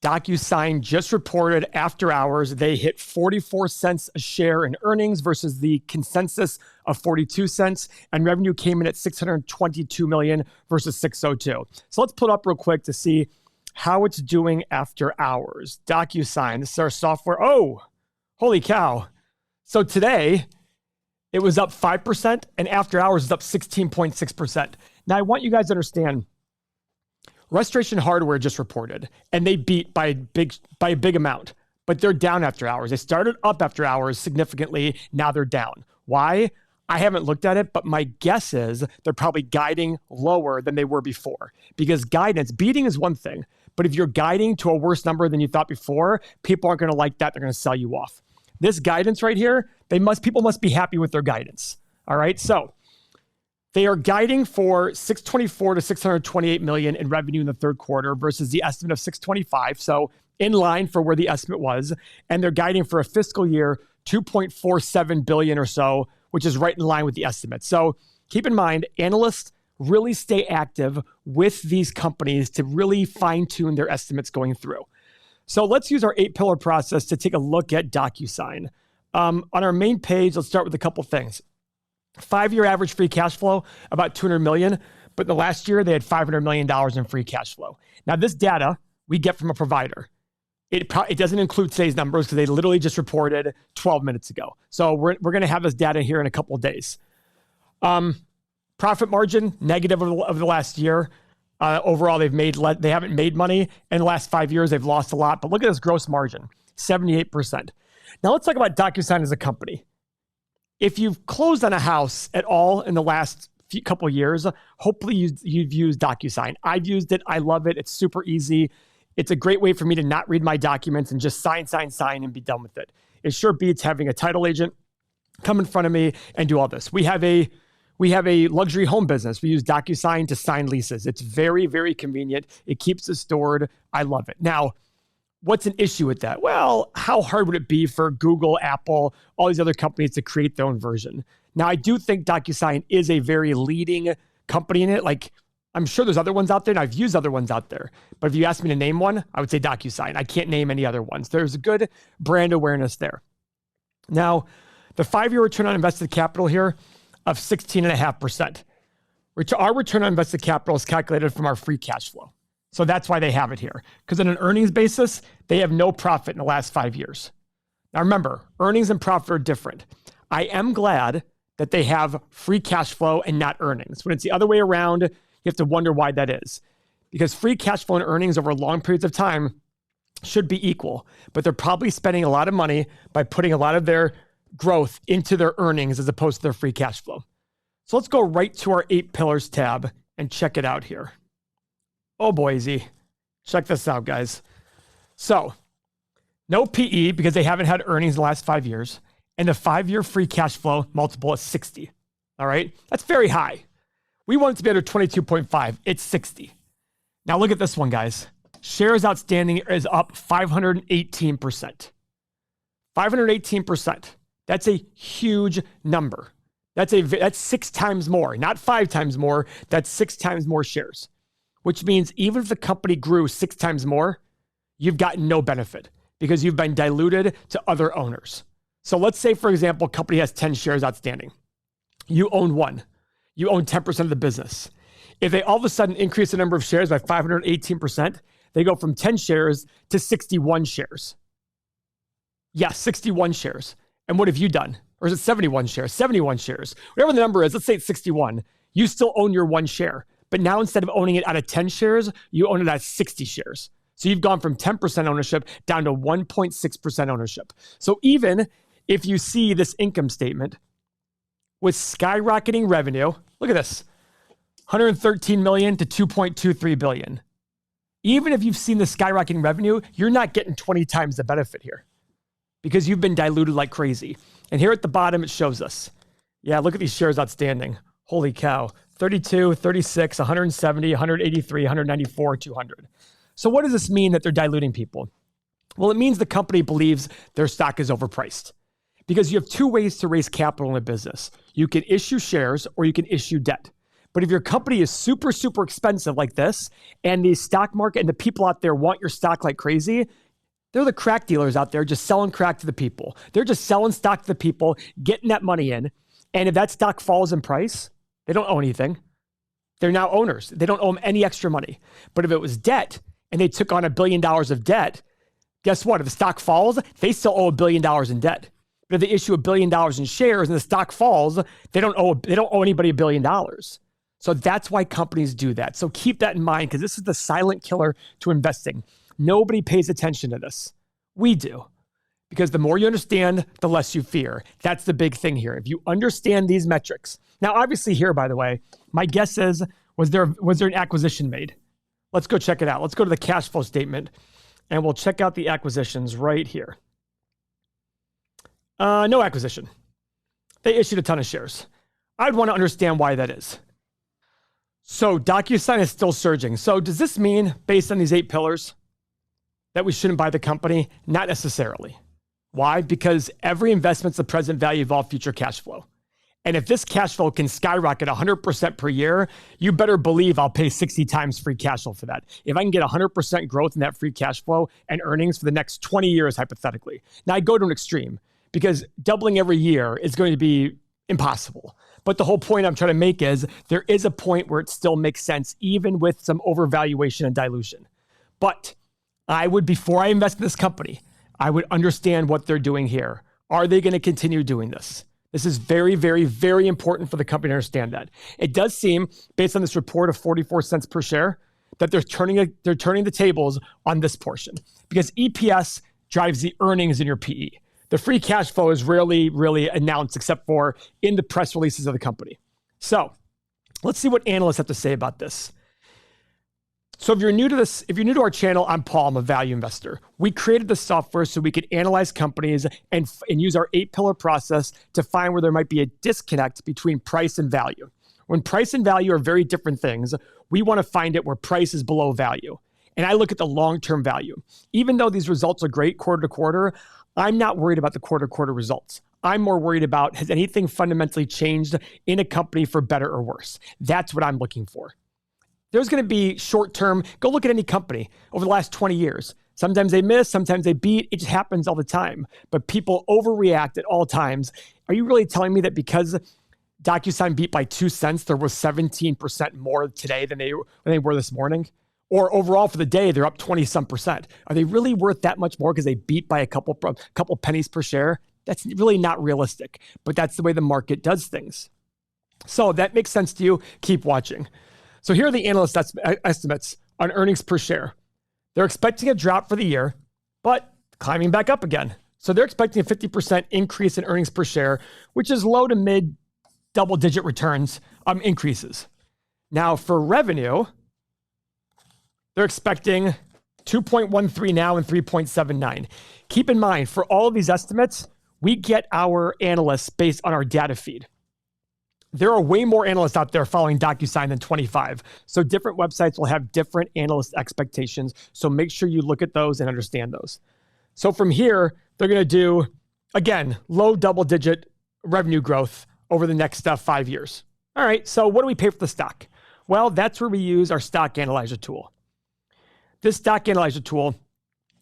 DocuSign just reported after hours, they hit 44 cents a share in earnings versus the consensus of 42 cents, and revenue came in at 622 million versus 602. So let's pull it up real quick to see how it's doing after hours. DocuSign, this is our software. Oh, holy cow. So today, it was up 5%, and after hours is up 16.6%. Now, I want you guys to understand, Restoration Hardware just reported, and they beat by a big amount, but they're down after hours. They started up after hours significantly. Now they're down. Why? I haven't looked at it, but my guess is they're probably guiding lower than they were before, because guidance, beating is one thing, but if you're guiding to a worse number than you thought before, people aren't going to like that. They're going to sell you off. This guidance right here, people must be happy with their guidance. All right. So they are guiding for 624 to 628 million in revenue in the third quarter versus the estimate of 625. So in line for where the estimate was. And they're guiding for a fiscal year 2.47 billion or so, which is right in line with the estimate. So keep in mind, analysts really stay active with these companies to really fine tune their estimates going through. So let's use our 8-pillar process to take a look at DocuSign. On our main page, let's start with a couple things. 5-year average free cash flow, about 200 million, but in the last year, they had $500 million in free cash flow. Now, this data we get from a provider. It doesn't include today's numbers because they literally just reported 12 minutes ago. So we're going to have this data here in a couple of days. Profit margin, negative over the last year. Overall, they haven't made money. In the last 5 years, they've lost a lot. But look at this gross margin, 78%. Now, let's talk about DocuSign as a company. If you've closed on a house at all in the last couple of years, hopefully you've used DocuSign. I've used it. I love it. It's super easy. It's a great way for me to not read my documents and just sign, and be done with it. It sure beats having a title agent come in front of me and do all this. We have a luxury home business. We use DocuSign to sign leases. It's very, very convenient. It keeps it stored. I love it. Now, what's an issue with that? Well, how hard would it be for Google, Apple, all these other companies to create their own version? Now, I do think DocuSign is a very leading company in it. Like, I'm sure there's other ones out there, and I've used other ones out there. But if you ask me to name one, I would say DocuSign. I can't name any other ones. There's a good brand awareness there. Now, the 5-year return on invested capital here of 16.5%. Our return on invested capital is calculated from our free cash flow. So that's why they have it here. Because on an earnings basis, they have no profit in the last 5 years. Now remember, earnings and profit are different. I am glad that they have free cash flow and not earnings. When it's the other way around, you have to wonder why that is. Because free cash flow and earnings over long periods of time should be equal. But they're probably spending a lot of money by putting a lot of their growth into their earnings as opposed to their free cash flow. So let's go right to our 8 pillars tab and check it out here. Oh, boise. Check this out, guys. So, no PE because they haven't had earnings the last 5 years. And the 5-year free cash flow multiple is 60. All right? That's very high. We want it to be under 22.5. It's 60. Now, look at this one, guys. Shares outstanding is up 518%. 518%. That's a huge number. That's 6 times more, not 5 times more. That's 6 times more shares. Which means even if the company grew 6 times more, you've gotten no benefit because you've been diluted to other owners. So let's say, for example, a company has 10 shares outstanding. You own 1. You own 10% of the business. If they all of a sudden increase the number of shares by 518%, they go from 10 shares to 61 shares. Yes, 61 shares. And what have you done? Or is it 71 shares? 71 shares. Whatever the number is, let's say it's 61. You still own your 1 share. But now instead of owning it out of 10 shares, you own it at 60 shares. So you've gone from 10% ownership down to 1.6% ownership. So even if you see this income statement with skyrocketing revenue, look at this, 113 million to 2.23 billion. Even if you've seen the skyrocketing revenue, you're not getting 20 times the benefit here because you've been diluted like crazy. And here at the bottom, it shows us. Yeah, look at these shares outstanding. Holy cow. 32, 36, 170, 183, 194, 200. So what does this mean that they're diluting people? Well, it means the company believes their stock is overpriced because you have 2 ways to raise capital in a business. You can issue shares or you can issue debt. But if your company is super, super expensive like this, and the stock market and the people out there want your stock like crazy, they're the crack dealers out there just selling crack to the people. They're just selling stock to the people, getting that money in. And if that stock falls in price, they don't owe anything. They're now owners. They don't owe them any extra money. But if it was debt and they took on $1 billion of debt, guess what? If the stock falls, they still owe $1 billion in debt. But if they issue $1 billion in shares and the stock falls, they don't owe anybody $1 billion. So that's why companies do that. So keep that in mind, because this is the silent killer to investing. Nobody pays attention to this. We do. Because the more you understand, the less you fear. That's the big thing here. If you understand these metrics. Now, obviously here, by the way, my guess is, was there an acquisition made? Let's go check it out. Let's go to the cash flow statement and we'll check out the acquisitions right here. No acquisition. They issued a ton of shares. I'd want to understand why that is. So DocuSign is still surging. So does this mean, based on these 8 pillars, that we shouldn't buy the company? Not necessarily. Why? Because every investment's the present value of all future cash flow. And if this cash flow can skyrocket 100% per year, you better believe I'll pay 60 times free cash flow for that. If I can get 100% growth in that free cash flow and earnings for the next 20 years, hypothetically. Now I go to an extreme because doubling every year is going to be impossible. But the whole point I'm trying to make is there is a point where it still makes sense, even with some overvaluation and dilution. But I would, before I invest in this company, I would understand what they're doing here. Are they going to continue doing this? This is very, very, very important for the company to understand that. It does seem, based on this report of 44 cents per share, that they're turning the tables on this portion because EPS drives the earnings in your PE. The free cash flow is rarely really announced except for in the press releases of the company. So let's see what analysts have to say about this. So if you're new to our channel, I'm Paul, I'm a value investor. We created the software so we could analyze companies and use our 8-pillar process to find where there might be a disconnect between price and value. When price and value are very different things, we want to find it where price is below value. And I look at the long-term value. Even though these results are great quarter to quarter, I'm not worried about the quarter-to-quarter results. I'm more worried about, has anything fundamentally changed in a company for better or worse? That's what I'm looking for. There's going to be short-term, go look at any company over the last 20 years. Sometimes they miss, sometimes they beat. It just happens all the time. But people overreact at all times. Are you really telling me that because DocuSign beat by 2 cents, there was 17% more today than they were this morning? Or overall for the day, they're up 20-some%. Are they really worth that much more because they beat by a couple pennies per share? That's really not realistic. But that's the way the market does things. So if that makes sense to you, keep watching. So here are the analyst estimates on earnings per share. They're expecting a drop for the year, but climbing back up again. So they're expecting a 50% increase in earnings per share, which is low to mid double-digit returns increases. Now for revenue, they're expecting 2.13 now and 3.79. Keep in mind, for all of these estimates, we get our analysts based on our data feed. There are way more analysts out there following DocuSign than 25. So different websites will have different analyst expectations. So make sure you look at those and understand those. So from here, they're going to do, again, low double-digit revenue growth over the next 5 years. All right, so what do we pay for the stock? Well, that's where we use our stock analyzer tool. This stock analyzer tool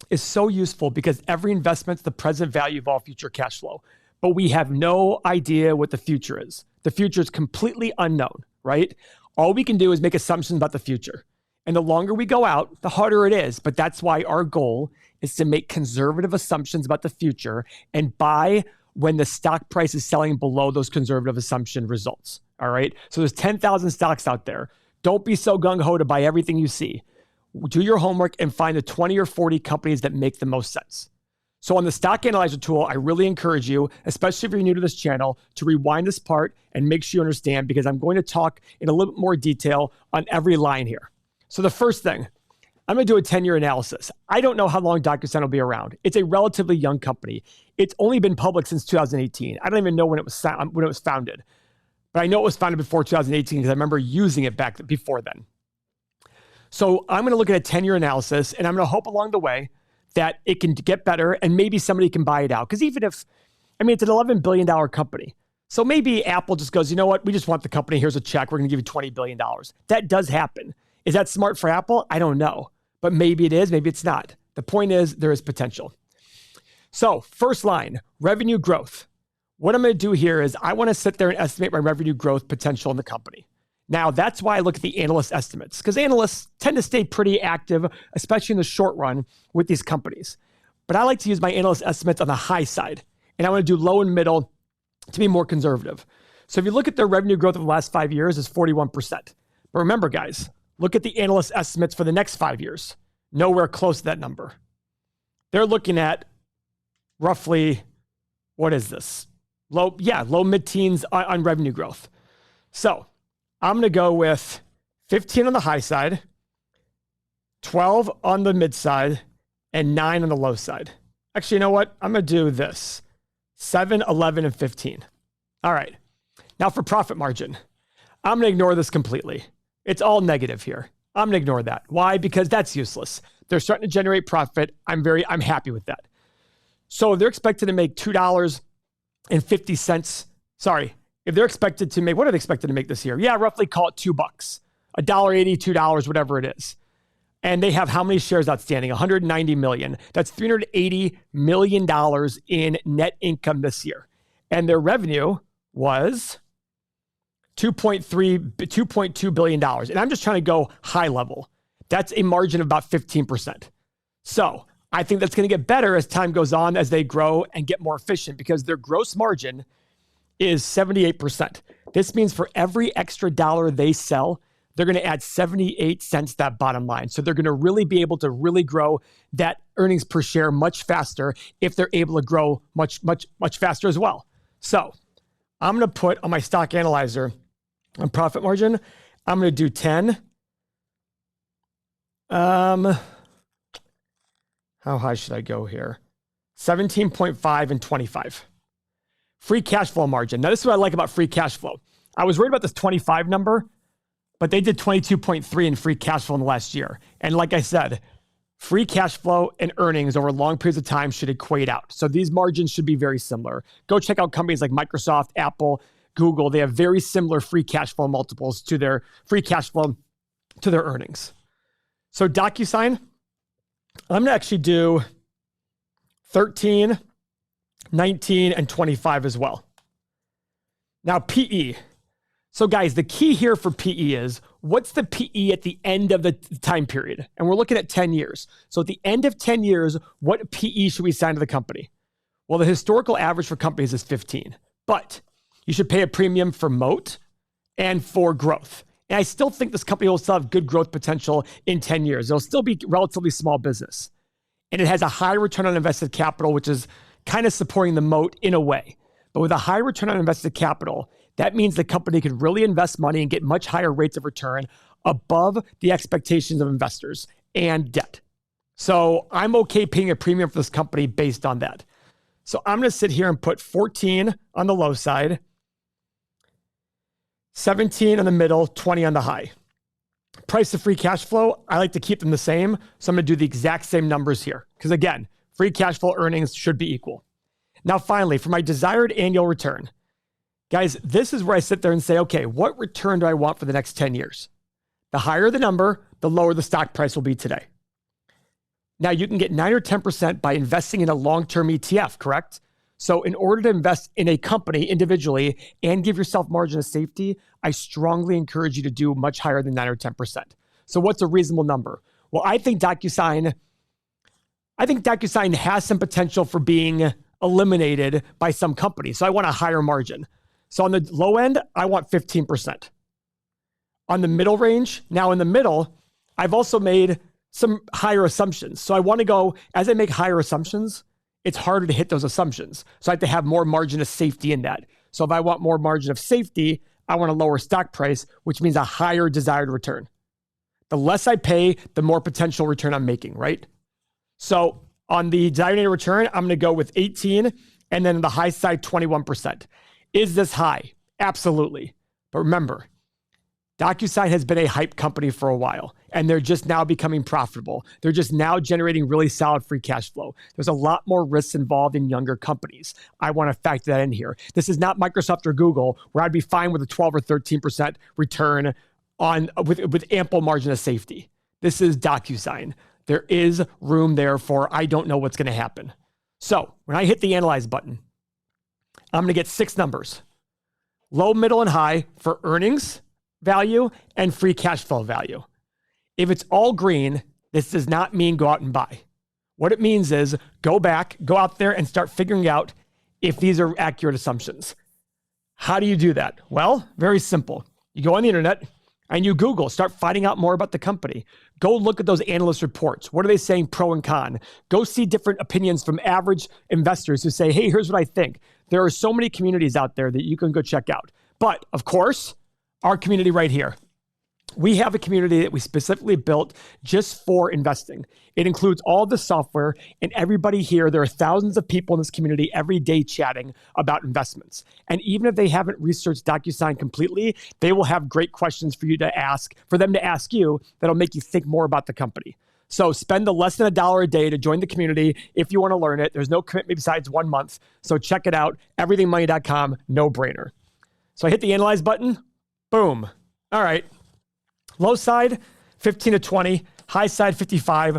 is so useful because every investment's the present value of all future cash flow. But we have no idea what the future is. The future is completely unknown, right? All we can do is make assumptions about the future. And the longer we go out, the harder it is. But that's why our goal is to make conservative assumptions about the future and buy when the stock price is selling below those conservative assumption results, all right? So there's 10,000 stocks out there. Don't be so gung-ho to buy everything you see. Do your homework and find the 20 or 40 companies that make the most sense. So on the stock analyzer tool, I really encourage you, especially if you're new to this channel, to rewind this part and make sure you understand because I'm going to talk in a little bit more detail on every line here. So the first thing, I'm going to do a 10-year analysis. I don't know how long DocuSign will be around. It's a relatively young company. It's only been public since 2018. I don't even know when it was founded. But I know it was founded before 2018 because I remember using it before then. So I'm going to look at a 10-year analysis, and I'm going to hope along the way that it can get better and maybe somebody can buy it out. Because even if, it's an $11 billion company. So maybe Apple just goes, you know what? We just want the company. Here's a check. We're going to give you $20 billion. That does happen. Is that smart for Apple? I don't know. But maybe it is. Maybe it's not. The point is there is potential. So first line, revenue growth. What I'm going to do here is I want to sit there and estimate my revenue growth potential in the company. Now, that's why I look at the analyst estimates, because analysts tend to stay pretty active, especially in the short run with these companies. But I like to use my analyst estimates on the high side, and I want to do low and middle to be more conservative. So if you look at their revenue growth over the last 5 years, it's 41%. But remember, guys, look at the analyst estimates for the next 5 years. Nowhere close to that number. They're looking at roughly, what is this? Low mid-teens on revenue growth. So I'm going to go with 15 on the high side, 12 on the mid side, and 9 on the low side. Actually, you know what? I'm going to do this. 7, 11, and 15. All right. Now for profit margin. I'm going to ignore this completely. It's all negative here. I'm going to ignore that. Why? Because that's useless. They're starting to generate profit. I'm happy with that. So they're expected to make $2.50. Sorry. If they're expected to make, what are they expected to make this year? Yeah, roughly call it $2, $1.80, $2, whatever it is. And they have how many shares outstanding? 190 million. That's $380 million in net income this year. And their revenue was $2.2 billion. And I'm just trying to go high level. That's a margin of about 15%. So I think that's going to get better as time goes on, as they grow and get more efficient, because their gross margin is 78%. This means for every extra dollar they sell, they're going to add 78 cents to that bottom line. So they're going to really be able to really grow that earnings per share much faster if they're able to grow much faster as well. So I'm going to put on my stock analyzer on profit margin, I'm going to do 10. How high should I go here? 17.5 and 25. Free cash flow margin. Now, this is what I like about free cash flow. I was worried about this 25 number, but they did 22.3 in free cash flow in the last year. And like I said, free cash flow and earnings over long periods of time should equate out. So these margins should be very similar. Go check out companies like Microsoft, Apple, Google. They have very similar free cash flow multiples to their free cash flow to their earnings. So DocuSign, I'm going to actually do 13, 19, and 25 as well. Now, PE. So guys, the key here for PE is, what's the PE at the end of the time period? And we're looking at 10 years. So at the end of 10 years, what PE should we assign to the company? Well, the historical average for companies is 15, but you should pay a premium for moat and for growth. And I still think this company will still have good growth potential in 10 years. It'll still be relatively small business. And it has a high return on invested capital, which is kind of supporting the moat in a way. But with a high return on invested capital, that means the company could really invest money and get much higher rates of return above the expectations of investors and debt. So I'm okay paying a premium for this company based on that. So I'm going to sit here and put 14 on the low side, 17 on the middle, 20 on the high. Price to free cash flow, I like to keep them the same. So I'm going to do the exact same numbers here. Because again, free cash flow earnings should be equal. Now, finally, for my desired annual return, guys, this is where I sit there and say, okay, what return do I want for the next 10 years? The higher the number, the lower the stock price will be today. Now, you can get 9 or 10% by investing in a long-term ETF, correct? So in order to invest in a company individually and give yourself margin of safety, I strongly encourage you to do much higher than 9 or 10%. So what's a reasonable number? Well, I think DocuSign has some potential for being eliminated by some companies. So I want a higher margin. So on the low end, I want 15%. On the middle range, now in the middle, I've also made some higher assumptions. So I want to go, as I make higher assumptions, it's harder to hit those assumptions. So I have to have more margin of safety in that. So if I want more margin of safety, I want a lower stock price, which means a higher desired return. The less I pay, the more potential return I'm making, right? So on the desired return, I'm going to go with 18, and then on the high side, 21%. Is this high? Absolutely. But remember, DocuSign has been a hype company for a while. and they're just now becoming profitable. They're just now generating really solid free cash flow. There's a lot more risks involved in younger companies. I want to factor that in here. This is not Microsoft or Google, where I'd be fine with a 12 or 13% return with ample margin of safety. This is DocuSign. There is room there for I don't know what's going to happen. So when I hit the analyze button, I'm going to get 6 numbers: low, middle, and high for earnings value and free cash flow value. If it's all green, this does not mean go out and buy. What it means is go out there and start figuring out if these are accurate assumptions. How do you do that? Well, very simple. You go on the internet and you Google, start finding out more about the company. Go look at those analyst reports. What are they saying pro and con? Go see different opinions from average investors who say, hey, here's what I think. There are so many communities out there that you can go check out. But of course, our community right here. We have a community that we specifically built just for investing. It includes all the software and everybody here. There are thousands of people in this community every day chatting about investments. And even if they haven't researched DocuSign completely, they will have great questions for you to ask, for them to ask you, that'll make you think more about the company. So spend less than $1 a day to join the community if you want to learn it. There's no commitment besides 1 month. So check it out, everythingmoney.com, no brainer. So I hit the analyze button, boom. All right. Low side, 15 to 20. High side, 55.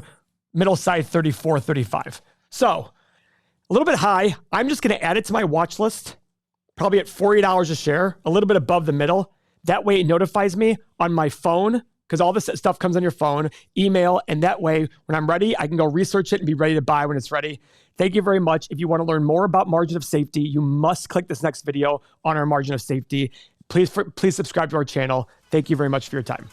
Middle side, 34, 35. So a little bit high. I'm just going to add it to my watch list, probably at $40 a share, a little bit above the middle. That way it notifies me on my phone, because all this stuff comes on your phone, email, and that way when I'm ready, I can go research it and be ready to buy when it's ready. Thank you very much. If you want to learn more about margin of safety, you must click this next video on our margin of safety. Please subscribe to our channel. Thank you very much for your time.